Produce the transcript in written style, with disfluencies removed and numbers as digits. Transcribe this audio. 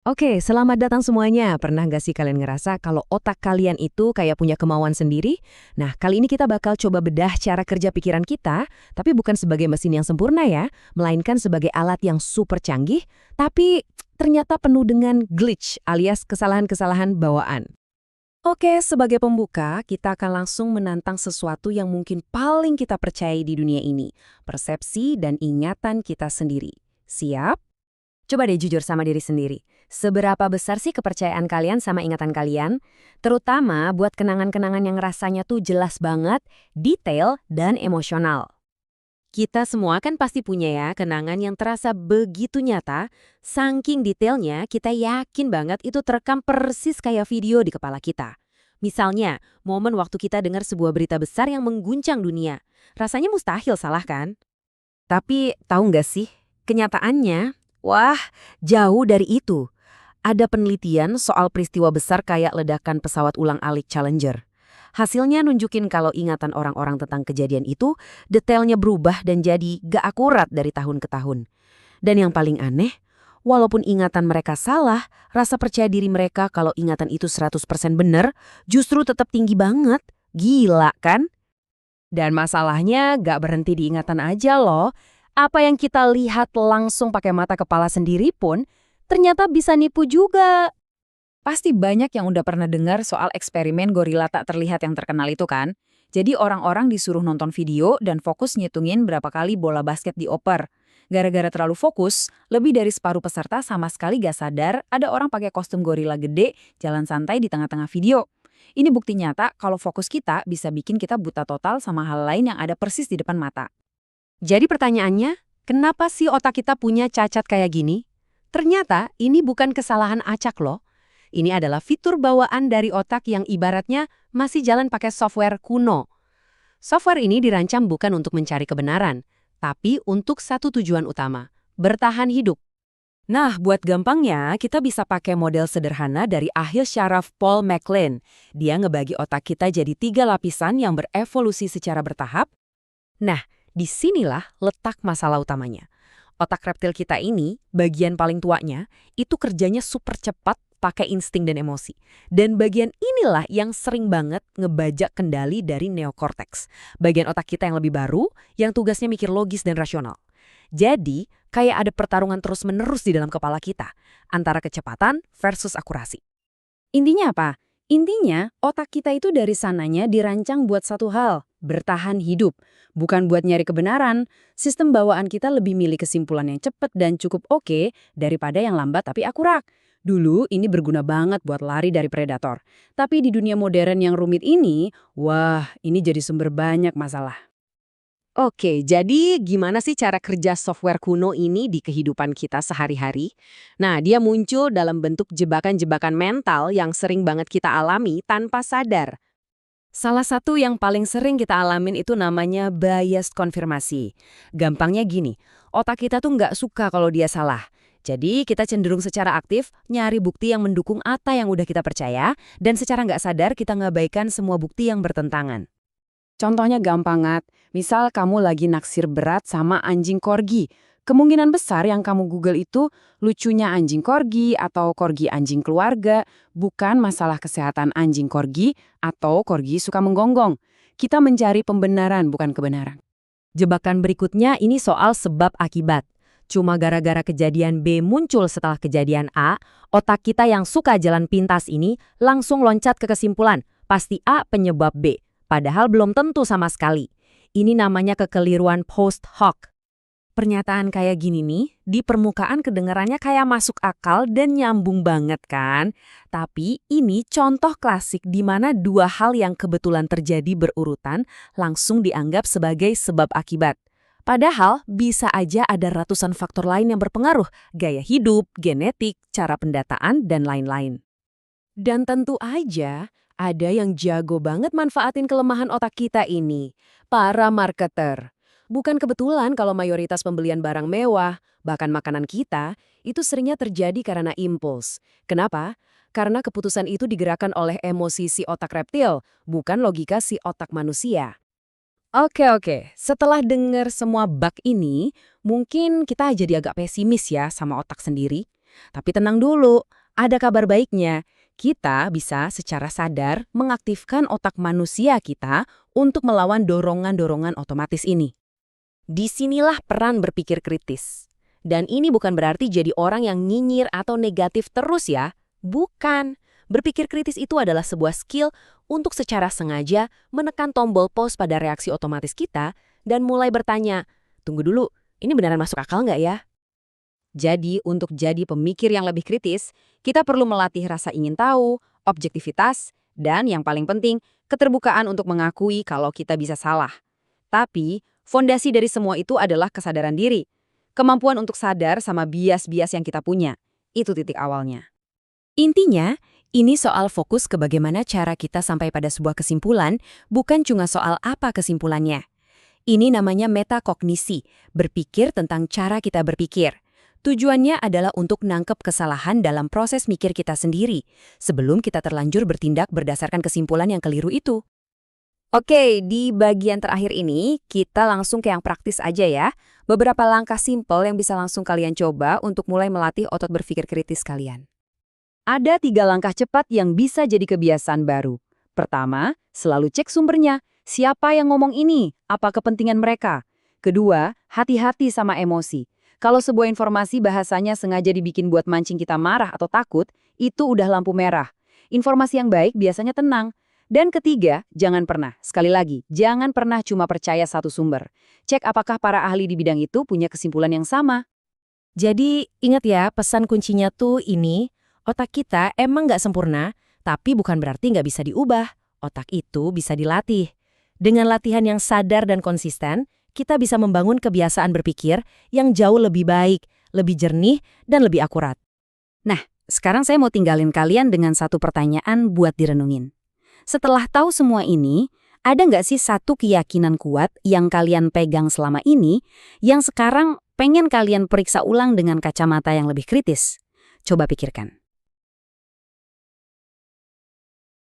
Oke, selamat datang semuanya. Pernah nggak sih kalian ngerasa kalau otak kalian itu kayak punya kemauan sendiri? Nah, kali ini kita bakal coba bedah cara kerja pikiran kita, tapi bukan sebagai mesin yang sempurna ya, melainkan sebagai alat yang super canggih, tapi ternyata penuh dengan glitch alias kesalahan-kesalahan bawaan. Oke, sebagai pembuka, kita akan langsung menantang sesuatu yang mungkin paling kita percayai di dunia ini, persepsi dan ingatan kita sendiri. Siap? Coba deh jujur sama diri sendiri. Seberapa besar sih kepercayaan kalian sama ingatan kalian? Terutama buat kenangan-kenangan yang rasanya tuh jelas banget, detail, dan emosional. Kita semua kan pasti punya ya kenangan yang terasa begitu nyata, saking detailnya kita yakin banget itu terekam persis kayak video di kepala kita. Misalnya, momen waktu kita dengar sebuah berita besar yang mengguncang dunia. Rasanya mustahil salah kan? Tapi tahu nggak sih, kenyataannya, wah, jauh dari itu. Ada penelitian soal peristiwa besar kayak ledakan pesawat ulang-alik Challenger. Hasilnya nunjukin kalau ingatan orang-orang tentang kejadian itu detailnya berubah dan jadi gak akurat dari tahun ke tahun. Dan yang paling aneh, walaupun ingatan mereka salah, rasa percaya diri mereka kalau ingatan itu 100% benar justru tetap tinggi banget. Gila kan? Dan masalahnya gak berhenti di ingatan aja loh. Apa yang kita lihat langsung pakai mata kepala sendiri pun ternyata bisa nipu juga. Pasti banyak yang udah pernah dengar soal eksperimen gorila tak terlihat yang terkenal itu kan? Jadi orang-orang disuruh nonton video dan fokus ngitungin berapa kali bola basket dioper. Gara-gara terlalu fokus, lebih dari separuh peserta sama sekali gak sadar ada orang pakai kostum gorila gede jalan santai di tengah-tengah video. Ini bukti nyata kalau fokus kita bisa bikin kita buta total sama hal lain yang ada persis di depan mata. Jadi pertanyaannya, kenapa sih otak kita punya cacat kayak gini? Ternyata ini bukan kesalahan acak loh. Ini adalah fitur bawaan dari otak yang ibaratnya masih jalan pakai software kuno. Software ini dirancang bukan untuk mencari kebenaran, tapi untuk satu tujuan utama, bertahan hidup. Nah, buat gampangnya, kita bisa pakai model sederhana dari Ahil Sharaf Paul MacLean. Dia ngebagi otak kita jadi 3 lapisan yang berevolusi secara bertahap. Nah, disinilah letak masalah utamanya. Otak reptil kita ini, bagian paling tuanya, itu kerjanya super cepat pakai insting dan emosi. Dan bagian inilah yang sering banget ngebajak kendali dari neokorteks. Bagian otak kita yang lebih baru, yang tugasnya mikir logis dan rasional. Jadi, kayak ada pertarungan terus-menerus di dalam kepala kita, antara kecepatan versus akurasi. Intinya apa? Intinya, otak kita itu dari sananya dirancang buat satu hal, bertahan hidup. Bukan buat nyari kebenaran. Sistem bawaan kita lebih milih kesimpulan yang cepat dan cukup oke daripada yang lambat tapi akurat. Dulu ini berguna banget buat lari dari predator. Tapi di dunia modern yang rumit ini, wah, ini jadi sumber banyak masalah. Oke, jadi gimana sih cara kerja software kuno ini di kehidupan kita sehari-hari? Nah, dia muncul dalam bentuk jebakan-jebakan mental yang sering banget kita alami tanpa sadar. Salah satu yang paling sering kita alamin itu namanya bias konfirmasi. Gampangnya gini, otak kita tuh nggak suka kalau dia salah. Jadi kita cenderung secara aktif nyari bukti yang mendukung apa yang udah kita percaya, dan secara nggak sadar kita ngabaikan semua bukti yang bertentangan. Contohnya gampang banget, misal kamu lagi naksir berat sama anjing korgi. Kemungkinan besar yang kamu Google itu lucunya anjing korgi atau korgi anjing keluarga, bukan masalah kesehatan anjing korgi atau korgi suka menggonggong. Kita mencari pembenaran, bukan kebenaran. Jebakan berikutnya ini soal sebab akibat. Cuma gara-gara kejadian B muncul setelah kejadian A, otak kita yang suka jalan pintas ini langsung loncat ke kesimpulan, pasti A penyebab B. Padahal belum tentu sama sekali. Ini namanya kekeliruan post hoc. Pernyataan kayak gini nih, di permukaan kedengarannya kayak masuk akal dan nyambung banget kan? Tapi ini contoh klasik di mana dua hal yang kebetulan terjadi berurutan langsung dianggap sebagai sebab akibat. Padahal bisa aja ada ratusan faktor lain yang berpengaruh, gaya hidup, genetik, cara pendataan, dan lain-lain. Dan tentu aja, ada yang jago banget manfaatin kelemahan otak kita ini. Para marketer. Bukan kebetulan kalau mayoritas pembelian barang mewah, bahkan makanan kita, itu seringnya terjadi karena impuls. Kenapa? Karena keputusan itu digerakkan oleh emosi si otak reptil, bukan logika si otak manusia. Oke. Setelah dengar semua bug ini, mungkin kita jadi agak pesimis ya sama otak sendiri. Tapi tenang dulu, ada kabar baiknya. Kita bisa secara sadar mengaktifkan otak manusia kita untuk melawan dorongan-dorongan otomatis ini. Disinilah peran berpikir kritis. Dan ini bukan berarti jadi orang yang nyinyir atau negatif terus ya. Bukan. Berpikir kritis itu adalah sebuah skill untuk secara sengaja menekan tombol pause pada reaksi otomatis kita dan mulai bertanya, tunggu dulu, ini beneran masuk akal nggak ya? Jadi, untuk jadi pemikir yang lebih kritis, kita perlu melatih rasa ingin tahu, objektivitas, dan yang paling penting, keterbukaan untuk mengakui kalau kita bisa salah. Tapi, fondasi dari semua itu adalah kesadaran diri. Kemampuan untuk sadar sama bias-bias yang kita punya. Itu titik awalnya. Intinya, ini soal fokus ke bagaimana cara kita sampai pada sebuah kesimpulan, bukan cuma soal apa kesimpulannya. Ini namanya metakognisi, berpikir tentang cara kita berpikir. Tujuannya adalah untuk nangkep kesalahan dalam proses mikir kita sendiri, sebelum kita terlanjur bertindak berdasarkan kesimpulan yang keliru itu. Oke, di bagian terakhir ini, kita langsung ke yang praktis aja ya. Beberapa langkah simpel yang bisa langsung kalian coba untuk mulai melatih otot berpikir kritis kalian. Ada 3 langkah cepat yang bisa jadi kebiasaan baru. Pertama, selalu cek sumbernya. Siapa yang ngomong ini? Apa kepentingan mereka? Kedua, hati-hati sama emosi. Kalau sebuah informasi bahasanya sengaja dibikin buat mancing kita marah atau takut, itu udah lampu merah. Informasi yang baik biasanya tenang. Dan ketiga, sekali lagi, jangan pernah cuma percaya satu sumber. Cek apakah para ahli di bidang itu punya kesimpulan yang sama. Jadi, ingat ya, pesan kuncinya tuh ini, otak kita emang nggak sempurna, tapi bukan berarti nggak bisa diubah. Otak itu bisa dilatih. Dengan latihan yang sadar dan konsisten, kita bisa membangun kebiasaan berpikir yang jauh lebih baik, lebih jernih, dan lebih akurat. Nah, sekarang saya mau tinggalin kalian dengan satu pertanyaan buat direnungin. Setelah tahu semua ini, ada nggak sih satu keyakinan kuat yang kalian pegang selama ini, yang sekarang pengen kalian periksa ulang dengan kacamata yang lebih kritis? Coba pikirkan.